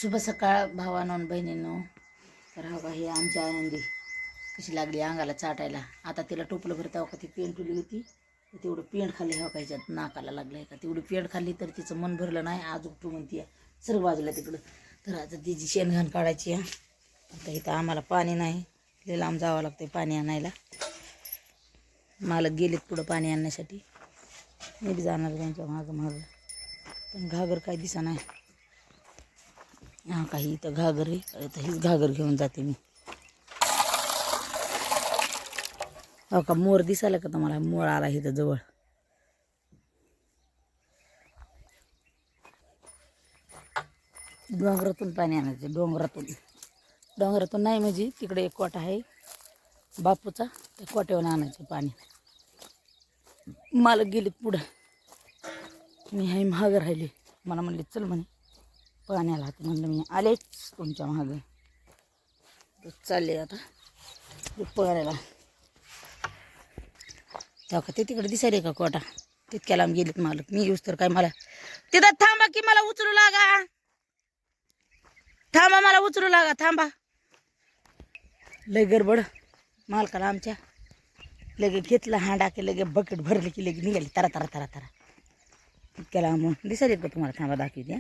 शुभ सकाळ भावांनो आणि बहिणींनो. तर हा ही आमच्या आनंदी कशी लागली अंगाला चाटायला. आता तिला टोपलं भरता का ती पेंट ठेवली होती तर तेवढं पेंट खाल्ली हवा कायच्यात नाकाला लागलं आहे का तेवढी पेंट खाल्ली तर तिचं मन भरलं नाही. आज तू म्हणते सर्व बाजूला तिकडं. तर आता तिची शेणघाण काढायची आहे. आता इथं आम्हाला पाणी नाही, लय लांब जावं लागतं पाणी आणायला. मालक गेलेत पुढं पाणी आणण्यासाठी, मी बी जाणार त्यांच्या मागं मागं. पण घागर काय दिसा नाही. हा काही इथं घागर आहे, तर हीच घागर घेऊन जाते मी. हो का मोर दिसायला का तुम्हाला? मोर आला इथं जवळ. डोंगरातून पाणी आणायचं, डोंगरातून नाही म्हणजे तिकडे एक कोटा आहे बापूचा, त्या कोट्यावरून आणायचं पाणी. मालक गेलेत पुढं, मी हाय महाग राहिले. मला म्हणले चल म्हणे पाण्याला. हात म्हणलं मी आलेच तुमच्या मागं. चालले आता पाण्याला. तेव्हा का ते तिकडे दिसायले का कोटा, तितक्या लांब गेलेत मालक. मी येऊस तर काय मला तिथं थांबा की मला उचलू लागा, थांबा मला उचलू लागा, थांबा. लय गडबड मालकाला आमच्या. लगे घेतलं हांडा की लगे बकेट भरले की लगे निघाली तरा तरा तरा तरा. इतक्या लांब दिसायले का तुम्हाला? थांबा दाखवते.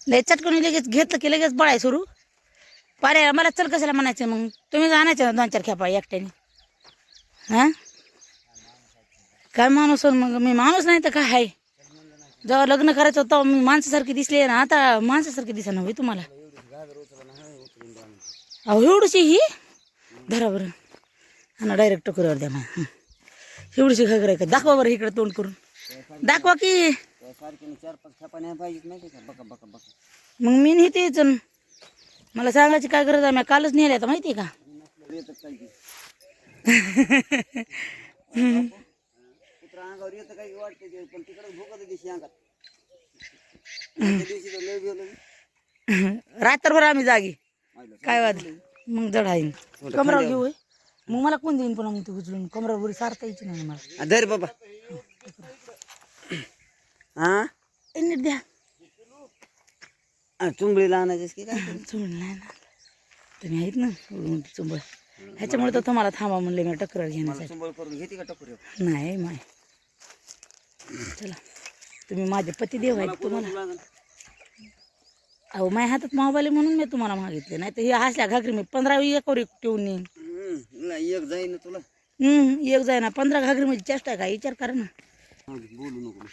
लय चटकन लगेच घेतलं की लगेच बळाय सुरू. पाऱ्या मला चल कशाला म्हणायचं मग? तुम्हीच आणायचं 2-4 खेपा एकट्याने. हां काय माणूस मग? मी माणूस नाही तर काय आहे? जेव्हा लग्न करायचं होतं मी माणसासारखी दिसली ना, आता माणसासारखी दिसा नव्हे तुम्हाला. अहो एवढीशी ही धरा बरं आणि डायरेक्ट टोकरीवर द्या मग. एवढीशी घागर आहे का? दाखवा बरं इकडे तोंड करून दाखवा की. मग मी नेतेच, मला सांगायची काय गरज आहे? मी कालच नेल्या आता माहिती आहे का? रात्रभर आम्ही जागी काय वाद मग जड आहे. कमरावर घेऊ होय? मग मला कोण देईन पुन्हा? मग ते उचलून कमरावर सारता यायची नाही मला. धर बाबा. हा नीट द्या. चुंबळीला आणायचीस की काय? चुंबळ नाही ना, तुम्ही आहेत ना चुंबळ. ह्याच्यामुळे तर तुम्हाला थांबा म्हणले मी टक्कर घेण्यासाठी. चुंबळ करून घेते का टकोरी? नाही माय, चला तुम्ही माझे पती देव आहेत तुम्हाला. अहो माझ्या हातात मोबाईल आहे म्हणून मी तुम्हाला मागितले, नाही तर हे हसल्या घागरी मी 15 एकावर एक ठेवून येईन. एक जाईन तुला. एक जाय ना 15 घागरी म्हणजे चेष्टा काय? विचार करा ना. बोलू नको.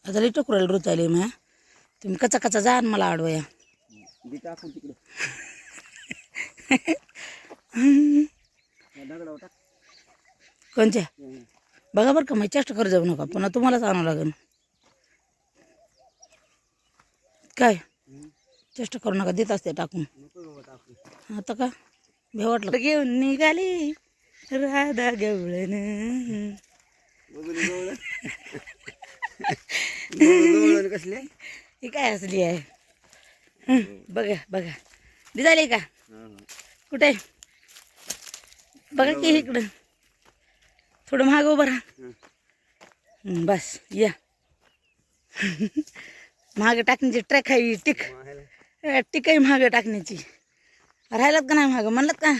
आता लई टकुराला रुचायले म्या. तुम्ही कचा कचा जा आणि मला आडवया. टाकून तिकडे दगडावर टाक. कोणत्या? बघा बरं का, मग चेष्टा कर जाऊ नका, पुन्हा तुम्हालाच आणावं लागेल. काय चेष्टा करू नका, देत असते टाकून. आता का भे वाटलं घेऊन निघाली राधा गवळण. कसले ही काय असली आहे? बघा बघा दिसायले का? कुठे बघा की इकडं थोडं महाग उभं राहा. बस या. महाग टाकण्याची ट्रॅक आहे टिक आहे महाग टाकण्याची. राहिलात का नाही महाग? म्हणलं का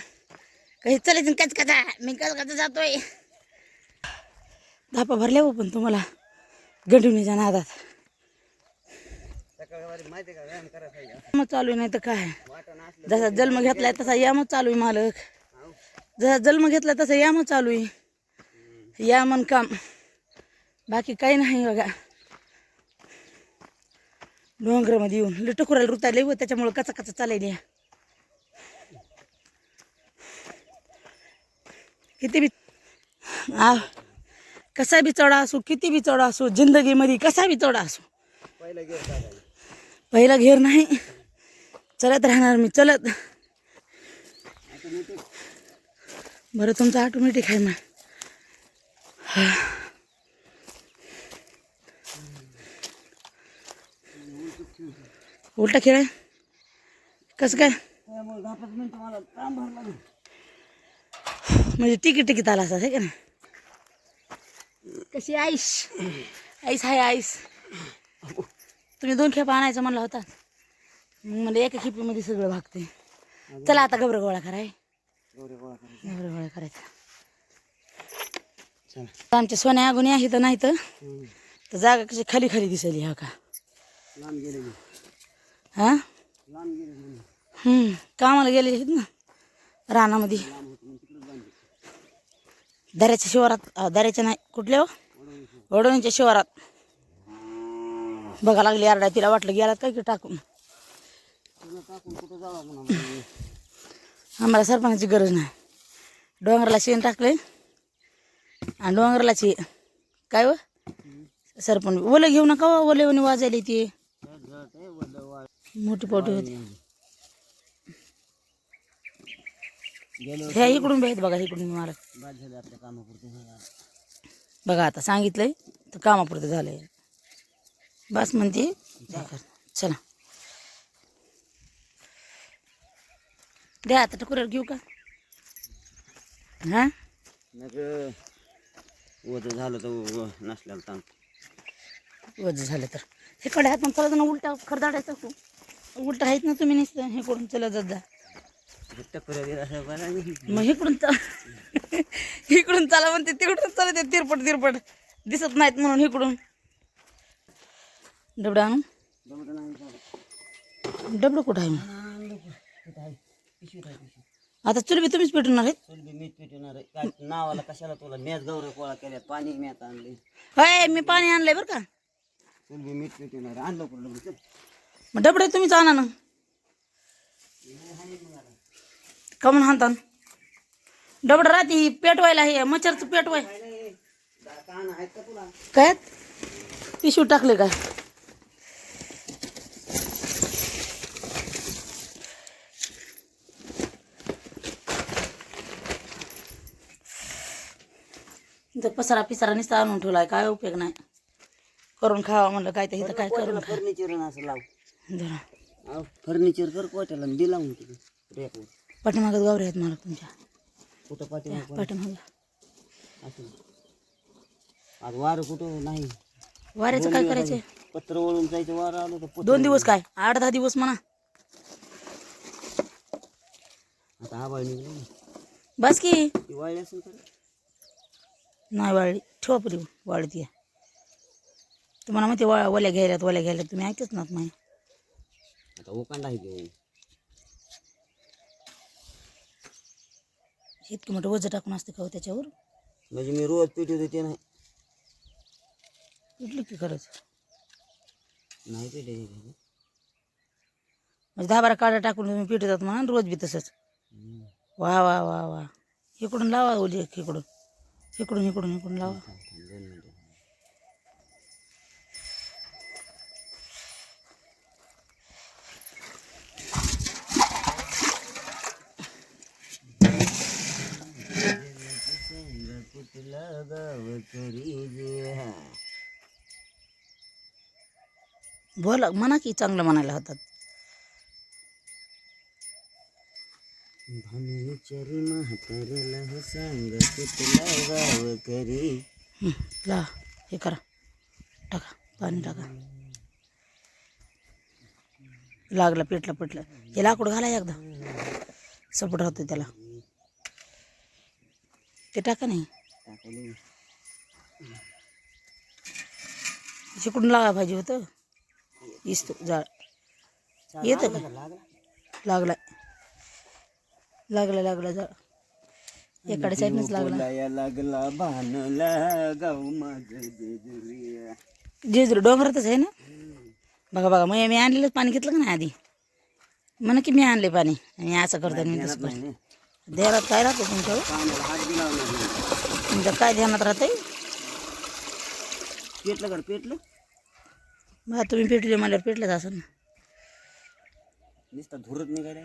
काही चालायचं काच काचा? मी काच काचा जातोय. धापा भरल्या हो पण तुम्हाला गंडुनीच्या नादात. मग चालू नाही तर काय? जसा जन्म घेतलाय तसा यामच चालू आहे मालक. जसा जन्म घेतला तसा यामच चालू आहे. या मन काम, बाकी काही नाही. बघा डोंगरामध्ये येऊन लिटकुराला रुतायला व त्याच्यामुळं कचा कचा चालायली. किती बी कसा बी चढा असो, किती बी चढा असो, जिंदगीमध्ये कसा बी चढा असो, पहिला घेर नाही. चलत राहणार मी, चलत. बरं तुमचं ऑटोमॅटिक आहे. मग उलटा खेळ आहे कसं काय? म्हणजे टिकीत आला असं आहे का नाही? कशी आईस आईस आहे आईस. तुम्ही 2 खेपा आणायचं म्हणला होता. मग म्हणजे एका खेपीमध्ये सगळं भागते. चला आता गबर गोळा कराय. गौरे गोळा करायचे. गबर गोळा करायचा. चला. आमच्या सोन्या गुन्हे आहे तर नाही तर जागा कशी खाली खाली दिसली हा का. लांब गेले मी. हा लांब गेले म्हणून. कामाला गेले आहेत ना रानामध्ये. लांब होतं म्हणून तिकडेच बांधले. दऱ्याच्या शिवारात दऱ्याच्या नाही कुठल्या हो वडवणीच्या शिवारात. बघा लागली आरडा. तिला वाटलं गेलात काय की टाकून. तुला टाकून कुठं जावा म्हणा. आम्हाला सरपणाची गरज नाही. डोंगराला शेण टाकले आणि डोंगरालाची काय व सरपण ओलं घेऊ नका व ओले वाजायला ती मोठी पोटी होती. ह्या इकडून भेट बघा इकडून मला बाद झाले आपल्या कामापुरते. बघा आता सांगितलंय तर कामापुरतं झालंय. बस म्हणते चला द्या आता टकुऱ्यावर घेऊ का. हा मग वज झालं तर नसल्याला ताण. वज झालं तर इकडे हात चला ना उलटा खरदाडायचा उलटा आहेत ना तुम्ही नसतं इकडून चला जात जा. मग इकडून इकडून चला म्हणते तिकडून चला ते तिरपट तिरपट दिसत नाहीत म्हणून इकडून. डबडा आणून डबडं कुठं आहे मग. आता चुलबी तुम्हीच पेटवणार आहेत. चुलबी मीच पेटवणार आहे. काय नावाला कशाला तुला मॅच गौरे गोळा केल्यात. पाणी मॅच आणले. होय मी पाणी आणलंय बरं का. चुलबी मीच पेटवणार. आणलं कुठलं मग डबडे तुम्हीच आणा ना. कमून हाणता डबड राहते पेटवायला. हे मच्छरचं पेटवाय काय पिशवी टाकले काय. पसारा पिसारा नुसता आणून ठेवलाय. काय उपयोग नाही. करून खावा म्हणलं काय तर इथं काय करून खा. फर्निचर असं लाव. जरा फर्निचर कर कोट्याला दिला म्हणते. पाठीमागत गावरे आहेत मला तुमच्या. कुठं पाठीमाग पाठीमाग असं आज वारं कुठं नाही. वाऱ्याचं काय करायचंय. पत्र वळून जायचं. वारं आलं तर 2 दिवस काय 8-10 दिवस म्हणा. आता आबाळ निघलं बस की वाळली असेल तर. नाही वाळली ठेवा पुरी वाळती आहे. तुम्हाला माहिती वल्या घ्यायल्यात तुम्ही ऐकच ना माहिती. आता ओकांडा आहे ते. इतकं मोठं वजन टाकून असते का हो त्याच्यावर. म्हणजे मी रोज पेटवते ते नाही. कुठलं की करायचं नाही पेटे म्हणजे 10-12 काड्या टाकून तुम्ही पिटवतात म्हणा रोज बी तसंच. वा वा वा वा इकडून लावा ओली इकडून इकडून इकडून इकडून लावा. बोला म्हणा की चांगलं म्हणायला होतात. भानुचरी म्हाताऱ्याला हो सांग कुठला गाव करी. ला हे करा टाका पाणी टाका. लागलं पेटलं पेटलं हे लाकूड घाला एकदा सपोर्ट होतो त्याला. ते टाका नाही शिकडून लावा पाहिजे होतं. दिसतो जाळ येतं का. लागलाय लागला लागला जाळ एकडे साईडनंच लागला. लागला भानला गाव माझं जेजुरी. जेजुरी डोंगरातच आहे ना. बघा बघा मग मी आणलेलंच पाणी घेतलं का नाही आधी. म्हणा की मी आणले पाणी आणि असं करतो मी तसं करतो. ध्यानात काय राहतं तुमच्यावर. तुमच्या काय ध्यानात राहतंय. पेटलं का पेटलं. बा तुम्ही पेटले मला पेटलंच असं ना. नुसतं धुरत निघायला.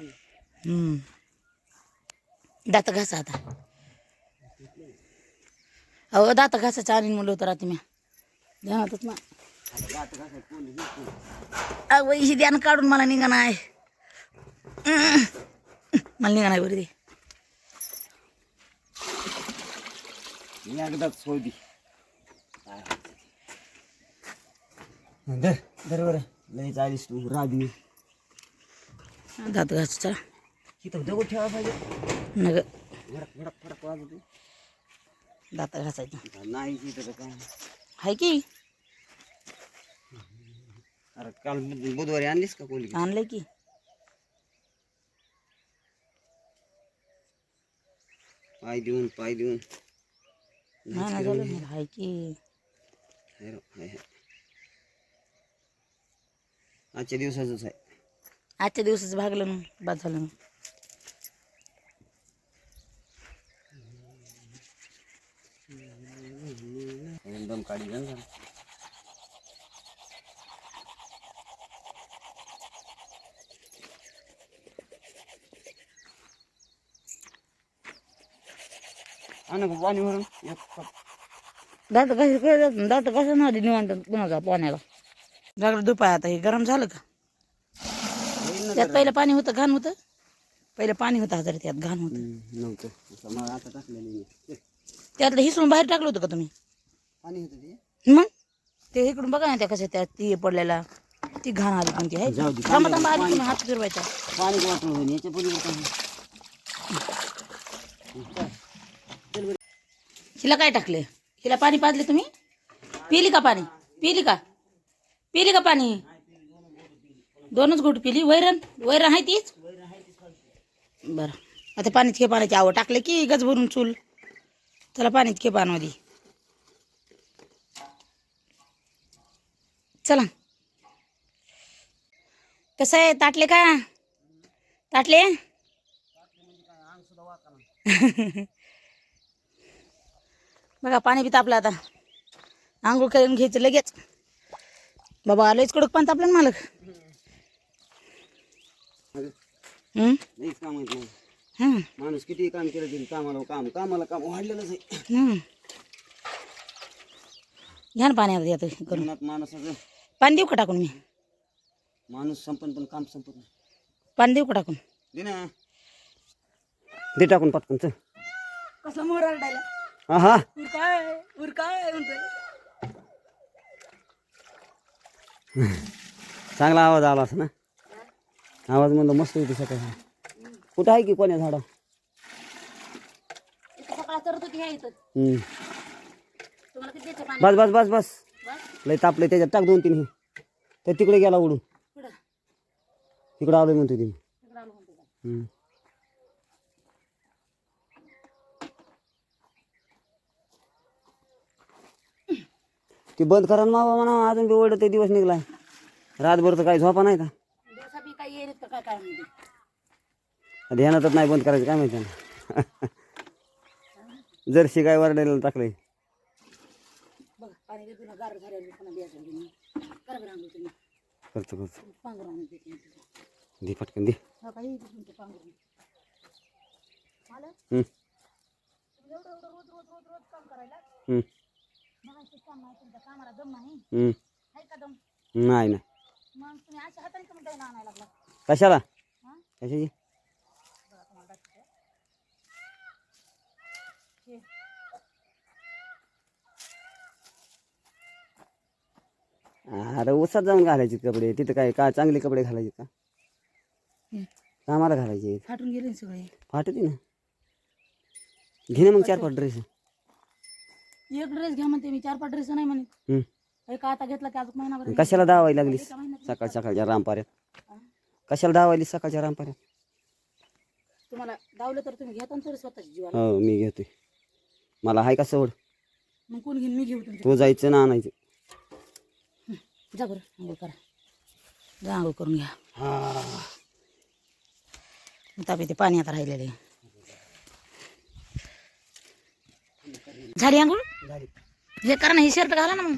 दात घासा आता. अहो दात घासायचं आणि म्हणलं होतं रात्री मी ध्यानातच ना. अहो ही ध्यान काढून मला निघा नाही. मला निघा नाही बरं ते. एकदाच सोडी. धर धर बरं लय चालीस तू राबी दात घास चला इथं दगड ठेवा पाहिजे नग फडक फडक फडक वाजते दात घासायचं नाही इथं तर काय हाय की अरे काल बुधवारी आणलीस का कोणी आणलंय की पाय देऊन नाही ना झालं नाही हाय की हाय, हाय. आजच्या दिवसाचंच आहे आजच्या दिवसाचं भागलं ना बाद झालं ना एकदम काढी जाण झालं आण पाणी भरून एक कप. दात कसं ना आधी निवांत कुणाचा पाण्याला लागलं दुपाय आता हे गरम झालं का होईल ना त्यात जरा. पहिलं पाणी होतं घाण होतं पहिलं पाणी होतं हजार त्यात घाण होतं नव्हतं असं मग आता टाकलेलं नाही. त्यातलं हिसून बाहेर टाकलं होतं का तुम्ही पाणी होतं ते मग ते इकडून बघा ना त्या कसं त्यात ती पडलेला ती घाण आली कोणती आहे जाऊ दे, थांबा थांबा आधी तुम्ही हात फिरवायचा पाणी वाटलं होईल याच्या पलीकडे काही हिला काय टाकले हिला पाणी पाजले तुम्ही पिली का पाणी पिली का पाणी दोनच घोट पिली वैरण आहे तीच बरं आता पाणीच घे पाण्याची आवड टाकले की गज भरून चूल त्याला पाणीच घे पानमध्ये चला कसं आहे ताटले का ताटले बघा पाणी बी तापलं आता आंघोळ करून घ्यायचं लगेच बाबा आलोच कडक पण तापलं ना मालक नाहीच काम येत नाही हं, माणूस किती काम केलं तरी कामाला काम वाढलेलंच आहे हं. घ्या ना पाण्यात येतं करून जीवनात माणसाचं पाणी देऊ का टाकून मी माणूस संपन पण काम संपत नाही पाणी देऊ का टाकून दे ना दे टाकून पटकन चल कसं मोर आरडायला हा हा उरकाय म्हणतोय चांगला आवाज आला असं ना आवाज म्हणलं मस्त होती सकाळी कुठं आहे की कोण्या झाडा सकाळ चरत होती ह्या इथं तुम्हाला किती द्यायचं पाणी बस बस बस बस बस लय तापलं त्याच्यात टाक 2-3 हे तर तिकडे गेला उडून पुढं तिकडं आलो म्हणतो तुम्ही तिकडं आलो म्हणतो का? ते बंद करा ना मावा म्हणा अजून बी ओढत दिवस निघलाय रातभर तर काही झोपा नाही का दिवसा बी काही येईल का काय म्हणते ध्यानातच नाही बंद करायचं काय माहिती ना जर्सी काय वरडायला टाकलंय बघा पाणी देतो ना गार झाल्यावर पुन्हा द्यायचं तुम्ही करा बरं आणलं तुम्ही करतो पांघरून आणून देते मी तुझं दे पटकन दे हा काही तुमचं पांघरून मला हम्म, एवढं रोज काम करायला हम्म, मग काम नाही तुमच्या कामाला दम नाही हम्म. आहे का दम नाही नाही मग तुम्ही अशा हाताने का म्हणता आणायला लागला कशाला हां कशाची बघा तुम्हाला दाखवते हे अरे उसात जाऊन घालायचे कपडे तिथं काय का चांगले कपडे घालायचे का कामाला घालायचे फाटून गेले ना सगळे फाटते ना घे ना मग 4-5 ड्रेस एक ड्रेस घ्या म्हणते मी 4-5 ड्रेस नाही म्हणे एक आता घेतला की अजून महिनाभर कशाला धावायला लागलीस एका महिन्यात सकाळच्या रामपाऱ्यात हा? कशाला धावायली सकाळच्या रामपाऱ्यात तुम्हाला दावलं तर तुम्ही घेता ना थोडं स्वतःची जीवाला हो मी घेतोय मला आहे का सवड मग कोण घेईन मी घेऊ तुमच्या तो जायचं ना आणायचं जा बरं आंघोळ करा जा आंघोळ करून घ्या ताप येते पाणी आता राहिलेले झाली आंघोळ हे करा ना हे शर्ट घाला ना मग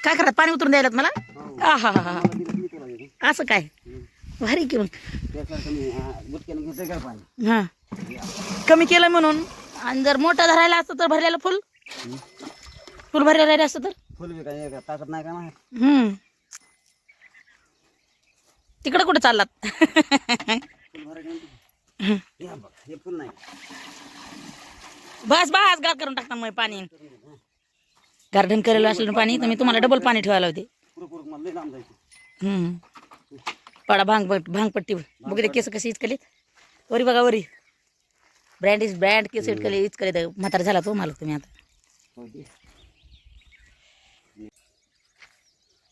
काय करा पाणी उतरून द्यायला मला हा हा हा असं काय भारी की मग घेतोय काय पाणी हां कमी केलं म्हणून आणि जर मोठं धरायला असतं तर भरलेलं फुल भरलेलं राहिलं असतं तर फुल बी काय ताकद नाही का माझ्यात तिकडं कुठं चाललात फुल भरायचं हे बघ हे फुल नाही बस बस गार करून टाकता मग पाणी गार्डन करायला असलं ना पाणी तर मी तुम्हाला डबल पाणी ठेवायला होते कुरकुर तुम्हाला लय लांब जायचं. पाडा भांगपट्टी बघ ते केस कशी इचकलीत. वरी बघा वरी ब्रँड केस इचकलीत. म्हातारा झाला तो मला तुम्ही आता.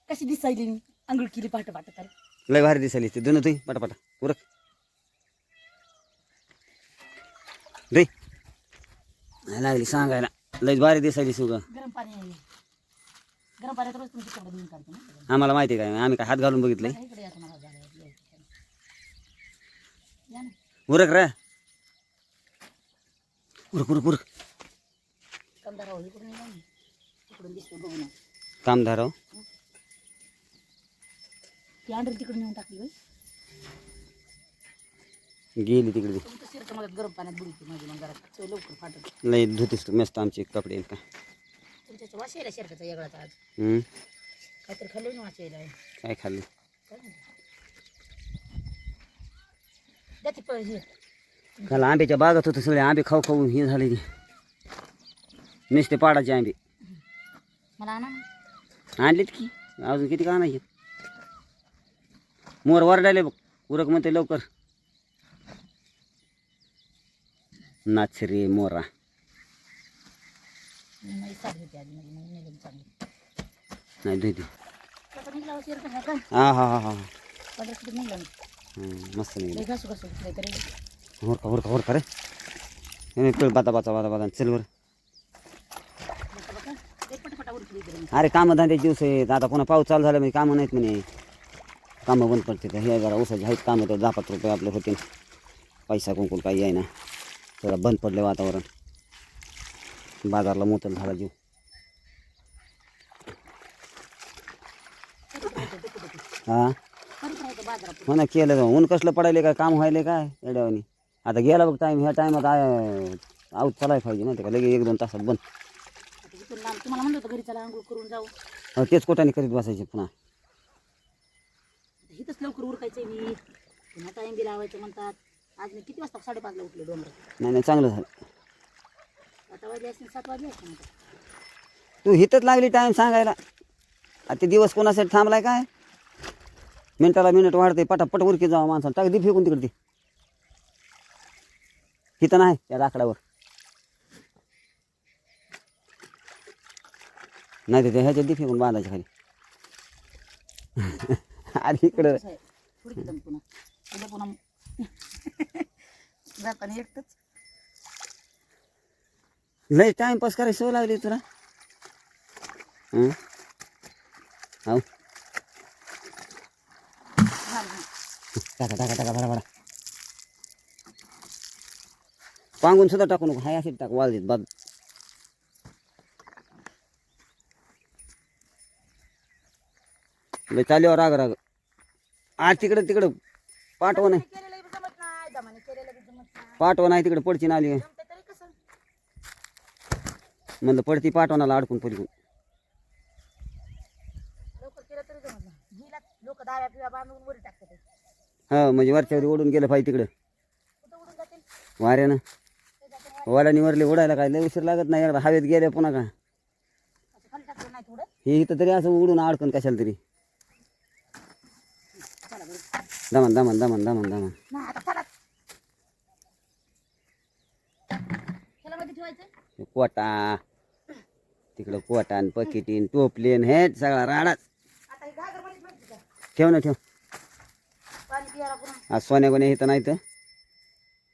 कशी दिसायली मी आंघोळ केली पाठ तर लय भारी दिसायली ते दोन तुही पटापटा उरक रे लागली सांगायला. लय भारी दिसायली सुगा. गरम पाण्यात रोज तुमचे कपडे धुवून काढतो ना. आम्हाला माहिती काय आम्ही काय हात घालून बघितलंय. इकडे या तुम्हाला जागा या ना. उरक रे उरक कंदाराव इकडून या ना. इकडून दिसतो बघू ना. कामधाराव ती अंडर तिकडे नेऊन टाकली बाई. गेली तिकडे. तुमचं शिरकं मला गरम पाण्यात बुडीते माझी मग जरा चव लवकर फाटत. लय धुतीस तू मस्त आमचे कपडे का. तुमच्या वास यायला शिरकाचा वेगळाच आज. काहीतरी खाल्लं ना वास यायला. काय खाल्लं द्या ती हे. काल आंब्याच्या बागात होतं सगळे आंबे खाऊ हे झाले की नुसते पाडाचे आंबे. मला आणा ना. आणलेत की अजून किती का आणायचे. मोर वरडाले बघ उरक म्हणते लवकर. नाच रे मोरा. नाही साडी होती आधी माझी मग निघून चांगली. नाही धुती. कसं निघला हो शिरका का. हा पंधरा किती निघला ना. मस्त नाही लई घासू लई तरी. होर रे बाता चल वर. पटापटा उरकली इकडे. अरे कामं धंद्याचे दिवस आहेत आता पुन्हा पाऊस चालू झाला म्हणजे कामं नाहीत म्हणे. कामं बंद पडते हे जरा ऊसाचे आहेत कामं तर 10-5 रुपये आपले होते. पैसा कुंकुल काही आहे ना जरा बंद पडले वातावरण. बाजारला मोतल झाला जीव. हा हो ना केलं का ऊन कसलं पडायले काय काम व्हायले काय एवढ्यावानी. आता गेला बघ टाईम ह्या टायमात आऊत चालाय पाहिजे ना ते का लगे 1-2 तासात बंद. तुम्हाला म्हणलं होतं घरी चला आंघोळ करून जाऊ. तेच कोटाने करीत बसायचे पुन्हा. इथंच लवकर उरकायचं मी. पुन्हा टाईम बी लावायचं म्हणतात. आज मी किती वाजता 5:30ला उठले डोंगरात. नाही चांगलं झालं. 8 वाजले असतील 7 वाजले असतील. तू हिथंच लागली टाईम सांगायला. आता ते दिवस कोणासाठी थांबलाय काय. मिनिटाला मिनिट वाढते पटापट उरकी जावं माणसाला. टाक दे फेकून तिकडे. हिथं नाही त्या लाकडावर नाही ते ह्याच्यात दे फेकून बांधायच्या खाली. अरे इकडं पुढे दम पुन्हा जाताना एकटंच. लय टाइमपास करायची सवय लागली तुला. हो टाका बडा पांगून सुद्धा टाकू नको. हाय असे टाक वाल देत बाद. लय चालीवर राग आज तिकडं पाठवण आहे. पाठवण आहे तिकडे पडची नाली म्हणलं पडती पाठवणाला अडकून पडकून. हा म्हणजे वरच्यावर ओढून गेलं पाहिजे तिकडं वाऱ्यानं. वाऱ्याने वरले ओढायला काय लय उशीर लागत नाही. एकदा हवेत गेले पुन्हा का हे इथं तरी असं उडून अडकून कशाला तरी. दमन कोटा तिकडं कोटान पकिटीन टोपलीन हे सगळा राडाच. ठेव ना ठेव. आज सोन्या इथं नाही तर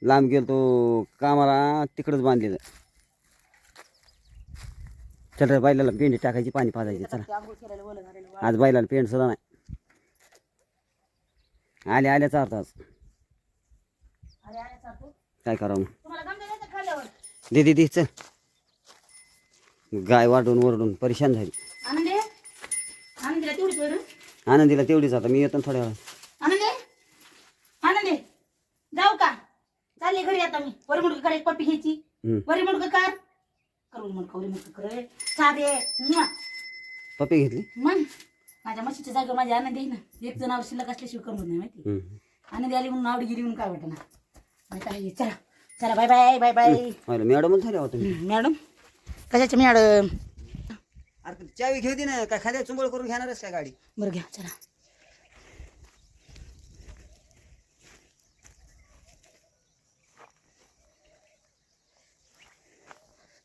लांब गेलो तो कामाला तिकडंच बांधलेलं. चल रे बैलाला पेंडी टाकायची पाणी पाजायची. चला आज बैलाला पेंट सुद्धा नाही. आल्या चारताच काय करावं मग. दे चल. गाय वाढून परेशान झाली. आनंदीला तेवढीच आता मी येतो थोड्या वेळा. आनंदे जाऊ का चालले घरी आता मी. वरी मुडका एक पप्पी घ्यायची. वरी मुडका कर करू मुडका करे साधे पप्पी घेतली मग. माझ्या म्हशीच्या जागा माझ्या आनंदी आहे ना. एक जण शिल्लक असल्याशिवाय करमत नाही माहिती. आनंदी आली म्हणून आवडी गेली म्हणून काय वाटत ना. काय चला बाय बाय. मॅडम झाल्या होत्या. मॅडम कशाच्या मॅडम. अरे चावी घेऊ दे ना, काय खाद्या चुंबळ करून घेणारच काय गाडी? बरं घ्या चला.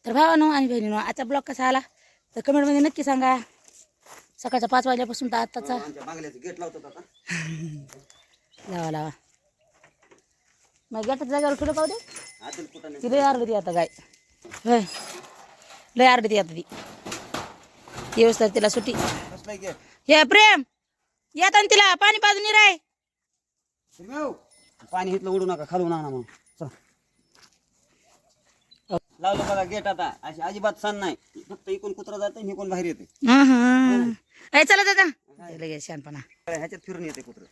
तर भावानो आणि बहिणीनो, आजचा ब्लॉग कसा आला तर कमेंटमध्ये नक्की सांगा. सकाळच्या 5 वाजल्यापासून तर आत्ताचा आमच्या बांगल्याचं गेट लावतात आता. लावा लावा. मग गेटाच्या जागेवर ठेवलं पाहू दे. आतून कुठं नाही. ती लय आरडती आता गाय. होय लय आरडती आता ती. येऊस तर तिला सुट्टी. कसलं गेट? हे प्रेम येत आणि तिला पाणी पाजून राय. पाणी इथलं उडू नका, खालून आणा मग. चल. लावलं बघा गेट आता. अशी अजिबात सण नाही, फक्त इकून कुत्रा जाते आणि इकून बाहेर येते. अय चला दादा लगेच शानपणा. ह्याच्यात फिरून येते कुत्र.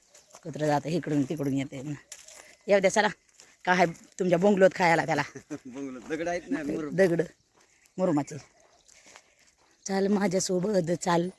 कुत्रं जातं इकडून तिकडून येते. येऊ द्या चला. काय तुमच्या बोंगलोत खायला त्याला दगड आहेत ना, दगड मुरुमाचे. चाल माझ्यासोबत चाल.